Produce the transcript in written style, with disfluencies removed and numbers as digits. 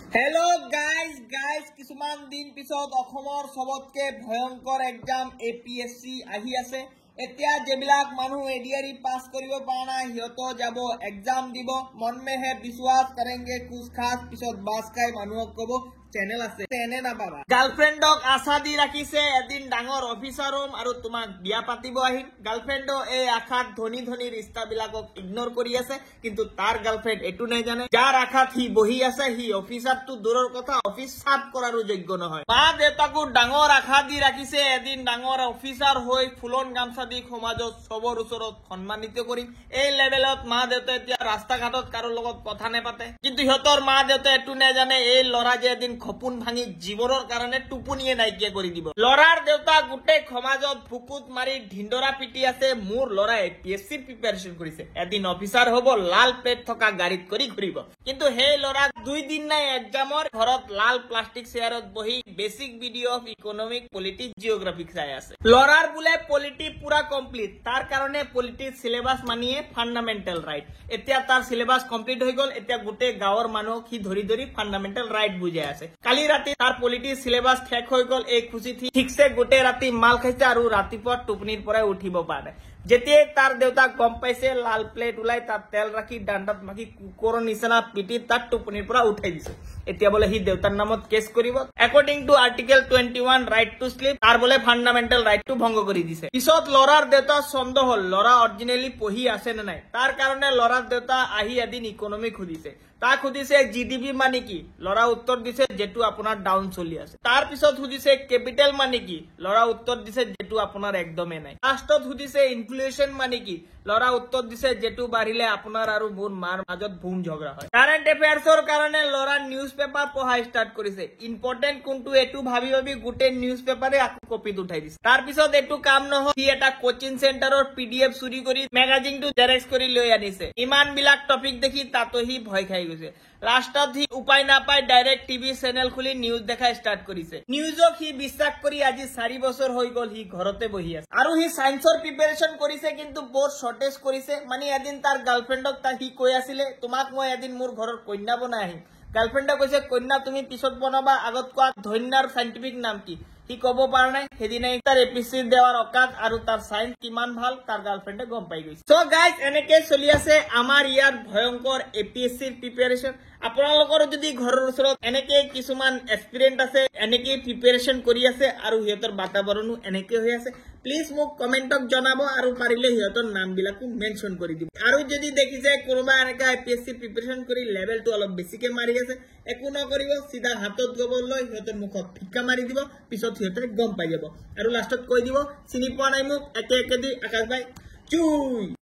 hello guys কিছুমান দিন পিছত অসমৰ সবতকে ভয়ংকৰ এক্সাম এপিএসসি আহি আছে এতিয়া যেবিলাক মানুহ এডিআৰই পাস কৰিব পৰা নাই হিয়তো যাব এক্সাম দিব মন মে হে বিশ্বাস করেंगे कुछ खास পিছত বাস খাই মানুহক কব चैनल আছে এনে না বাবা গার্লফ্রেন্ডক আশা দি রাখিছে এদিন ডাঙৰ অফিসাৰ হম আৰু তোমাক বিয়া পাতিব আহিম গাৰ্লফ্ৰেন্ড এই আশাত ধনী ধনী ৰিস্তা বিলাকক ইগনোৰ কৰি আছে কিন্তু তাৰ গাৰ্লফ্ৰেন্ড এটু নাই জানে যাৰ আশাত হি বহি আছে হি অফিসাৰটো দূৰৰ কথা অফিস সাফ কৰাৰো যোগ্য নহয় মা দেউতাকো ডাঙৰ আশা দি ৰাখিছে এদিন ডাঙৰ অফিসাৰ হৈ ফুলন গামছা দি সমাজত সবৰ ওচৰত সন্মানিত কৰিম এই লেভেলত মা দেউতা এতিয়া ৰাস্তা ঘাটত কাৰো লগত কথা নেপাতে কিন্তু হিহঁতৰ মা দেউতা এটু নাই জানে এই লৰা যে এদিন খপুন ভাঙি জীৱনৰ কাৰণে টুপনিয়ে নাইকিয়া কৰি দিব লৰাৰ দেউতা গুটে সমাজত ফুকুত মাৰি ঢিন্দৰা পিটি আছে মোৰ লৰা এপিএসসি প্ৰিপাৰেচন কৰিছে এদিন অফিসাৰ হ'ব লাল প্লেট থকা গাড়ীত কৰি ঘুৰিব কিন্তু সেই লৰা দুই দিন নাই এক্সামৰ ঘৰত লাল প্লাষ্টিক চেয়াৰত বহি basic video of economic politics geographic চাই আছে লৰাৰ বুলে পলিটি পুৰা কমপ্লিট তাৰ কাৰণে পলিটিক্স সিলেবাস মানিয়ে ফান্ডামেন্টাল ৰাইট এতিয়া তাৰ সিলেবাস কমপ্লিট হৈ গল এতিয়া গুটে গাঁৱৰ মানুহক কি ধৰি ধৰি ফান্ডামেন্টাল ৰাইট বুজাই আছে কালি ৰাতি তাৰ পলিটিক্স সিলেবাস শেষ হৈ গল এই খুশি থি ঠিকছে গোটে ৰাতি মাল খাইছে আৰু ৰাতিপুৱা টোপনিৰ পৰাই উঠিব পাৰে যেতিয়াই তাৰ দেউতাক গম পাইছে লাল প্লেট উলাই তাত তেল ৰাখি ডাণ্ডাত মাখি কুকুৰৰ নিচিনা পিটি তাক টোপনিৰ পৰা উঠাই দিছে এতিয়া বলে হি দেউতাৰ নামত কেছ কৰিব according to article 21 right to sleep তাৰ বলে ফান্ডামেন্টাল ৰাইটটো ভংগ কৰি দিছে পিছত লৰাৰ দেউতা সন্দেহ হল লৰা অৰিজিনালি পঢ়ি আছে নে নাই তাৰ কাৰণে লৰাৰ দেউতা আহি এদিন ইকোনমিক খুদিছে তাক খুদিছে জিডিপি মানে কি লৰা উত্তৰ দিছে যেটো আপোনাৰ ডাউন চলি আছে তাৰ পিছত খুদিছে ক্যাপিটাল মানে কি লৰা উত্তৰ দিছে যেটো আপোনাৰ একদমে নাই লাষ্টত খুদিছে ইনফ্লেশন মানে কি লৰা উত্তৰ দিছে যেটো বাঢ়িলে আপোনাৰ আৰু মোৰ মাৰ মাজত ভূম ঝগড়া হয় কাৰেন্ট এফেয়াৰ্সৰ কাৰণে লৰা নিউজ পেপাৰ পঢ়া ষ্টাৰ্ট কৰিছে ইম্পৰ্টেন্ট কোনটো এটো ভাবি ভাবি গুটে নিউজ পেপাৰে আকো কপিত উঠাই দিছে তাৰ পিছত এটো কাম নহয় সি এটা কোচিং সেন্টাৰৰ পিডিএফ চুৰি কৰি ম্যাগাজিনটো জেৰেক্স কৰি লৈ আনিছে ইমান বিলাক টপিক দেখি তাতো হি ভয় খাই গৈছে লাষ্টত হি উপায় নাপায় ডাইৰেক্ট টিভি চেনেল খুলি নিউজ দেখা ষ্টাৰ্ট কৰিছে নিউজক হি বিশ্বাস কৰি আজি 4 বছৰ হৈ গল হি ঘৰতে বহি আছে আৰু হি সায়েন্সৰ প্ৰিপাৰেচন কৰিছে কিন্তু বৰ শৰ্টেজ কৰিছে মানে এদিন তাৰ গাৰ্লফ্ৰেণ্ডক তা হি কৈ আছিল তোমাক মই এদিন মোৰ ঘৰৰ কন্যা বনাই আহিম গাৰ্লফ্ৰেণ্ডে কৈছে কন্যা তুমি পিছত বনাবা আগত কোৱা ধন্যাৰ সাইন্টিফিক নাম কি হি কব পাৰা নাই হেদিনাই তাৰ এপিসি দেৱাৰ অকাত আৰু তাৰ সায়েন্স কিমান ভাল তাৰ গাৰ্লফ্ৰেণ্ডে গম পাই গৈছে সো গাইস এনেকে চলি আছে আমাৰ ইয়াৰ ভয়ংকৰ এপিএসসি প্ৰিপাৰেচন আপোনালোকৰ যদি ঘৰৰ ওচৰত এনেকে কিছুমান এক্সপেৰিয়েন্স আছে এনেকে প্ৰিপাৰেচন কৰি আছে আৰু হিয়তৰ বাতাবৰণো এনেকে হৈ আছে প্লিজ মোক কমেন্টক জনাব আৰু পাৰিলে হিয়তৰ নাম বিলাকো মেনশন কৰি দিব আৰু যদি দেখিছে কোনোবা এনেকা এপিএসসি প্ৰিপাৰেচন কৰি লেভেলটো অলপ বেছিকে মাৰি আছে একো নকৰিব সিধা হাতত গবল লৈ হিয়তৰ মুখত ফিক্কা মাৰি দিব পিছত হিয়তে গম পাই যাব আৰু লাষ্টত কৈ দিব চিনি পোৱা নাই মোক একে একে দি আকাশ ভাই চুই